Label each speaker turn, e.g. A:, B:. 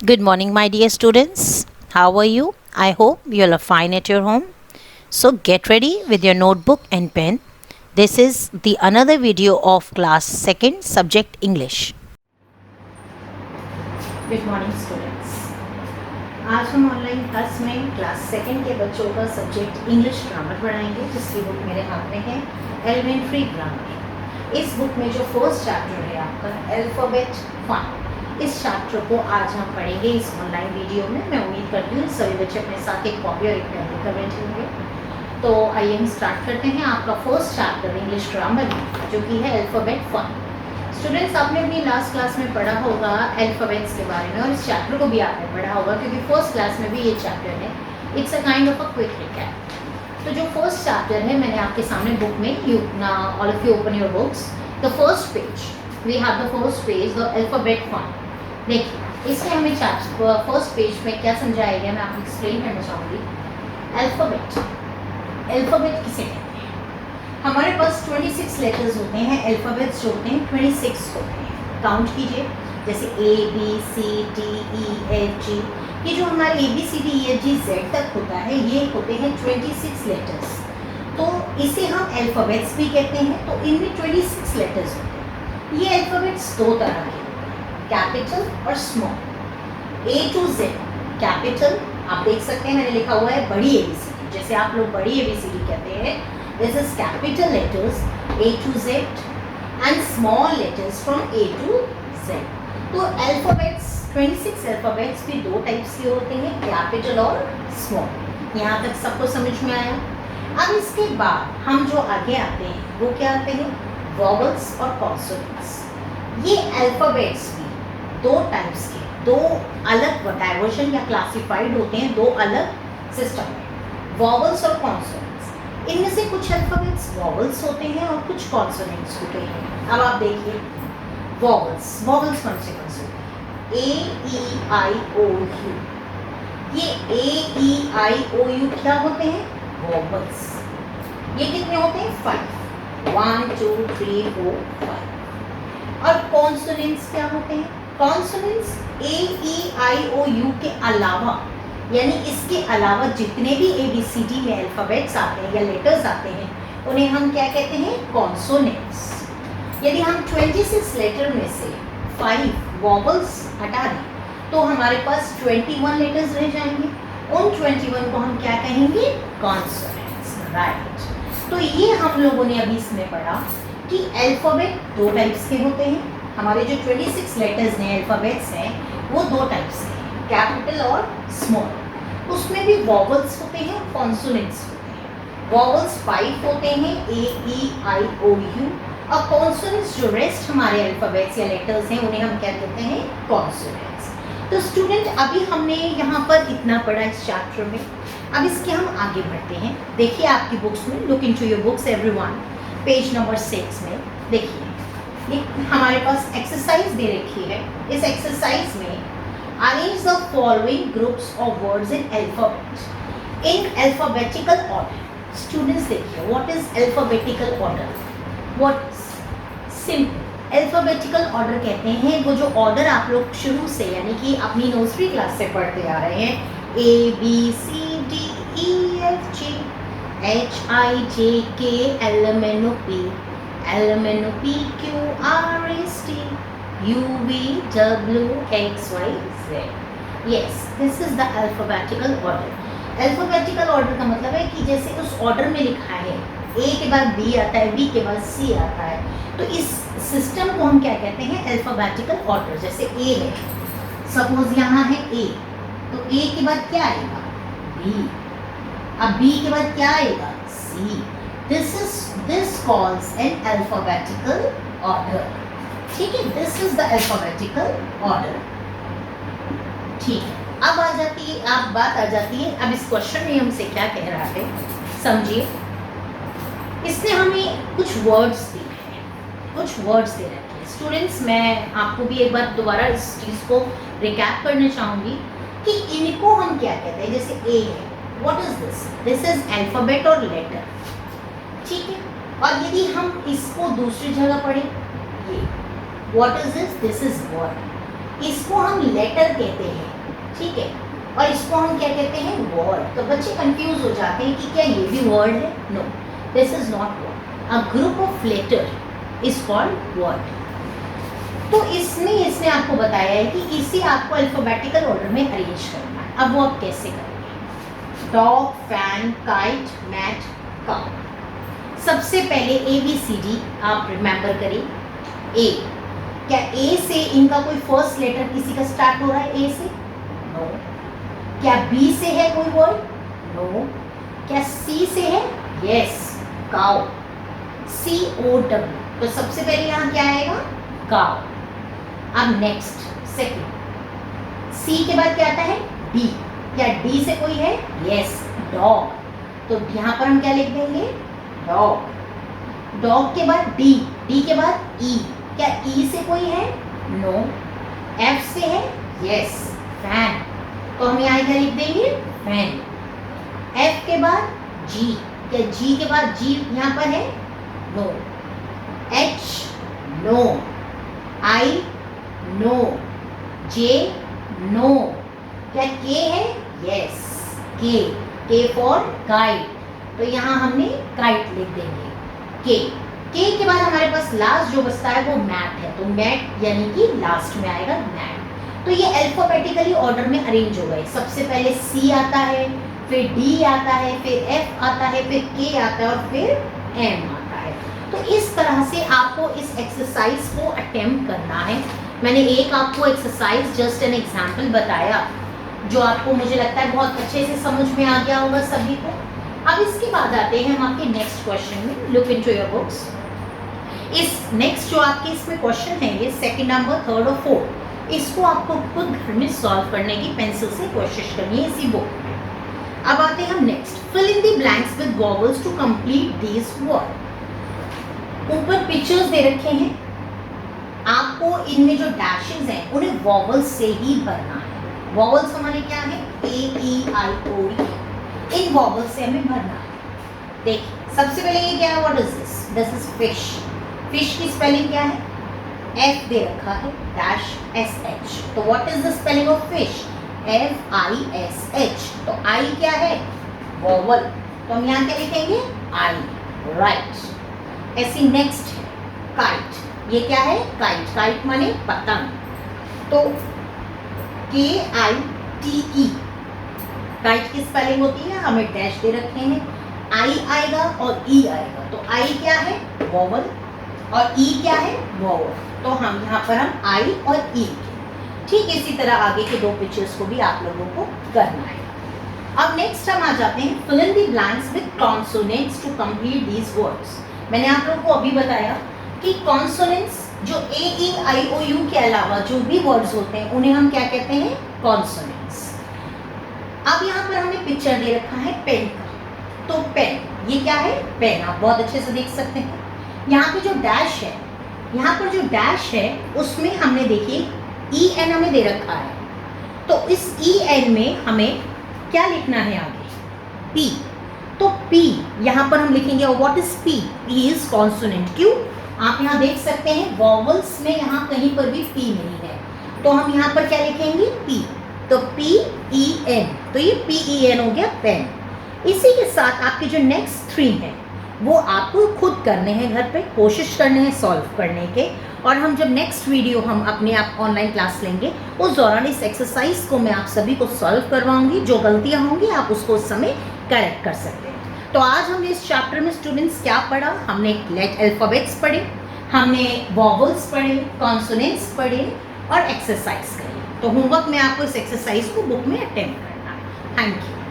A: Good morning, my dear students. How are you? I hope you all are fine at your home. So get ready with your notebook and pen. This is the another video of class 2nd subject English. Good morning, students. आज हम online class में class 2nd के बच्चों का subject English grammar पढ़ाएंगे, जिसकी book मेरे हाथ में है एलिमेंट्री ग्रामर। इस बुक में जो फर्स्ट चैप्टर है आपका अल्फाबेट फन, इस चैप्टर को आज हम पढ़ेंगे इस ऑनलाइन वीडियो में। मैं उम्मीद करती हूँ सभी बच्चे अपने साथ एक कॉपी और एक पेन लेकर बैठे होंगे। तो आइए हम स्टार्ट करते हैं आपका फर्स्ट चैप्टर इंग्लिश ग्रामर जो कि है अल्फाबेट फन। स्टूडेंट्स, आपने अपनी लास्ट क्लास में पढ़ा होगा अल्फाबेट्स के बारे में और इस चैप्टर को भी आपने पढ़ा होगा, क्योंकि फर्स्ट क्लास में भी ये चैप्टर है। It's a kind of a quick recap. तो जो फर्स्ट चैप्टर है मैंने आपके सामने बुक में, you know all of you open your books, the first page, we have the first page the alphabet fun. देखिए इसमें हमें फर्स्ट पेज में क्या समझाया गया, मैं आपको एक्सप्लेन करना चाहूँगी। अल्फाबेट, अल्फाबेट किसे कहते हैं? हमारे पास 26 लेटर्स होते हैं। अल्फाबेट्स जो होते हैं 26 होते हैं। काउंट कीजिए, जैसे A B C D E F G, ये जो हमारे A B C D E F G Z तक होता है, ये होते हैं 26 लेटर्स। तो इसे हम अल्फाबेट्स भी कहते हैं। तो इनमें 26 लेटर्स होते हैं। ये अल्फाबेट्स दो तरह के, कैपिटल और small. A to Z capital, आप देख सकते हैं मैंने लिखा हुआ है बड़ी ABCD, जैसे आप लोग बड़ी ABCD कहते हैं। This is capital letters A to Z and small letters from A to Z। तो अल्फाबेट्स 26 अल्फाबेट्स भी दो टाइप्स के होते हैं, कैपिटल और स्मॉल। यहाँ तक सबको समझ में आया? अब इसके बाद हम जो आगे आते हैं वो क्या आते हैं, वॉवल्स और कॉन्सोनेंट्स। ये अल्फाबेट्स भी दो टाइप्स के, दो अलग डाइवर्जन या क्लासिफाइड होते हैं, दो अलग सिस्टम में, वॉवल्स और कॉन्सोनेंट्स। इनमें से कुछ अल्फाबेट्स वॉवल्स होते हैं और कुछ कॉन्सोनेंट्स होते हैं। अब आप देखिए वॉवल्स, वॉवल्स कौन से A E I O U, ये A E I O U क्या होते हैं, वॉवल्स। ये कितने होते हैं, 5, 1 2 3 4 5। और कॉन्सोनेंट्स क्या होते हैं, consonants A E I O U के अलावा, यानी इसके अलावा जितने भी ABCD में अल्फाबेट्स आते हैं या लेटर्स आते हैं, उन्हें हम क्या कहते हैं, कॉन्सोनेंट्स। यदि हम 26 लेटर में से 5 वॉवल्स हटा दें तो हमारे पास 21 लेटर्स रह जाएंगे। उन 21 को हम क्या कहेंगे, कॉन्सोनेंट्स, राइट। तो ये हम लोगों ने अभी इसमें पढ़ा कि अल्फाबेट दो टाइप्स के होते हैं। हमारे जो 26 लेटर्स हैं, अल्फाबेट्स हैं, वो दो टाइप्स के हैं, कैपिटल और स्मॉल। उसमें भी वॉवल्स होते हैं, कॉन्सोनेंट्स होते हैं। वॉवल्स 5 होते हैं, A E I O U, और कॉन्सोनेंट्स जो रेस्ट हमारे अल्फाबेट्स या लेटर्स हैं उन्हें हम क्या कहते हैं, कॉन्सोनेंट्स। तो स्टूडेंट, अभी हमने यहाँ पर इतना पढ़ा इस चैप्टर में। अब इसके हम आगे बढ़ते हैं। देखिए आपकी बुक्स में, look into your books everyone, page number 6 में देखिए ये हमारे पास एक्सरसाइज दे रखी है। इस एक्सरसाइज में arrange the following groups of words in alphabet in alphabetical order. Students देखिए, what is alphabetical order, what simple alphabetical order कहते हैं वो जो ऑर्डर आप लोग शुरू से यानी कि अपनी नर्सरी क्लास से पढ़ते आ रहे हैं, A B C D E F G H I J K L M N O P L M N O P Q R S T U V W X Y Z। Yes, this is the alphabetical order। Alphabetical order का मतलब है कि जैसे उस order में लिखा है, A के बाद B आता है, B के बाद C आता है, तो इस सिस्टम को हम क्या कहते हैं, अल्फाबेटिकल ऑर्डर। जैसे A है, सपोज यहाँ है A, तो A के बाद क्या आएगा, B, अब B के बाद क्या आएगा, C। This calls an alphabetical order. ठीक है, this is the alphabetical order. ठीक है, अब आ जाती है, अब बात आ जाती है, अब इस क्वेश्चन में हमसे क्या कह रहा है, समझिए। इसने हमें कुछ वर्ड्स दिए हैं, कुछ वर्ड्स दे रखे हैं। स्टूडेंट्स, मैं आपको भी एक बार दोबारा इस चीज़ को रिकैप करना चाहूँगी कि इनको हम क्या कहते हैं। जैसे A है, what is this, this is alphabet और लेटर। ठीक है, और यदि हम इसको दूसरी जगह पढ़ें, ये what is this, this is word. इसको हम लेटर कहते हैं, ठीक है, और इसको हम क्या कहते हैं, वर्ड। तो बच्चे कंफ्यूज हो जाते हैं कि क्या ये भी वर्ड है? No, this is not word. A group of letter is called word. तो इसने आपको बताया है कि इसे आपको अल्फाबेटिकल ऑर्डर में अरेंज करना है। अब वो आप कैसे करेंगे? Dog, fan, kite, mat, cow. सबसे पहले ABCD आप रिमेंबर करें। ए, क्या ए से इनका कोई फर्स्ट लेटर किसी का स्टार्ट हो रहा है? ए से? नो। क्या बी से है कोई वर्ड? नो। क्या सी से है? Yes, cow, COW। तो सबसे पहले यहाँ क्या आएगा? काउ। अब नेक्स्ट सेकंड, सी के बाद क्या आता है? डी। क्या डी से कोई है? Yes, dog. तो यहाँ पर हम क्या लिख देंगे? डॉग। डॉग के बाद डी, डी के बाद ई। क्या ई से कोई है? नो। एफ से है? Yes, fan. तो हम यहाँ क्या लिख देंगे? फैन। एफ के बाद जी। क्या जी के बाद जी यहाँ पर है? No. H, no. I, no. J, no. क्या के है? यस, के फॉर काइट। तो यहाँ हमने काइट लिख देंगे। के के बाद हमारे पास लास्ट जो बचता है वो मैट है। तो मैट यानी कि लास्ट में आएगा मैट। तो ये अल्फाबेटिकली ऑर्डर में अरेंज हो गए। सबसे पहले सी आता है, फिर डी आता है, फिर एफ आता है, फिर के आता है और फिर एम आता है। तो इस तरह से आपको इस एक्सरसाइज को अटेम्प्ट करना है। मैंने एक आपको एक्सरसाइज जस्ट एन एग्जाम्पल बताया जो आपको मुझे लगता है बहुत अच्छे से समझ में आ गया होगा सभी को। अब इसके बाद आते हैं हम आपके नेक्स्ट क्वेश्चन में। Look into your books. इस नेक्स्ट जो आपके इसमें क्वेश्चन है ये सेकंड नंबर, थर्ड और फोर्थ, इसको आपको खुद घर में सॉल्व करने की पेंसिल से कोशिश करनी है इसी बुक में। अब आते हैं हम next, fill in the blanks with vowels to complete these word. ऊपर पिक्चर्स दे रखे हैं, आपको इनमें जो डैशेस हैं उन्हें वॉवल्स से ही भरना है। वॉवल्स हमारे क्या है? AEIOU। इन वॉवल्स से हमें भरना है। देखिए सबसे पहले ये क्या है? What is this? This is fish. Fish की स्पेलिंग क्या है? F दे रखा है डैश SH। तो what is the spelling of fish? FISH। तो I क्या है? वॉवल। तो हम यहाँ क्या लिखेंगे? I, right. ऐसी नेक्स्ट है काइट। ये क्या है? काइट। काइट माने पतंग। तो KITE काइट की स्पेलिंग होती है, हमें डैश दे रखे हैं। I आएगा और E आएगा। तो I क्या है? वॉवल और E क्या है? वॉवल। तो हम यहाँ पर हम I और E। ठीक इसी तरह आगे के दो पिक्चर्स को भी आप लोगों को करना है। अब नेक्स्ट हम आ जाते हैं fill in the blanks with consonants to complete these words. मैंने आप लोगों को अभी बताया कि कॉन्सोनेंट्स जो AEIOU के अलावा जो भी वर्ड्स होते हैं उन्हें हम क्या कहते हैं? कॉन्सोनेंट्स। अब यहाँ पर हमने पिक्चर दे रखा है पेन का। तो पेन, ये क्या है? पेन। आप बहुत अच्छे से देख सकते हैं। यहाँ पे जो डैश है, यहाँ पर जो डैश है उसमें हमने देखिए EN हमें दे रखा है। तो इस EN में हमें क्या लिखना है आगे? P। तो P यहाँ पर हम लिखेंगे। और what is P? P is consonant. क्यों? आप यहाँ देख सकते हैं वॉवल्स में यहाँ कहीं पर भी P नहीं है। तो हम यहाँ पर क्या लिखेंगे? P। तो PEN। तो ये PEN हो गया पेन। इसी के साथ आपके जो नेक्स्ट 3 हैं वो आपको खुद करने हैं, घर पे कोशिश करने हैं सॉल्व करने के। और हम जब नेक्स्ट वीडियो हम अपने आप ऑनलाइन क्लास लेंगे उस दौरान इस एक्सरसाइज को मैं आप सभी को सॉल्व करवाऊंगी। जो गलतियां होंगी आप उसको उस समय करेक्ट कर सकते हैं। तो आज हमने इस चैप्टर में स्टूडेंट्स क्या पढ़ा? हमने अल्फ़ाबेट्स पढ़े, हमने वॉवल्स पढ़े, कॉन्सोनेंट्स पढ़े और एक्सरसाइज करी। तो होमवर्क में आपको इस एक्सरसाइज को बुक में अटेम्प्ट करना है। Thank you.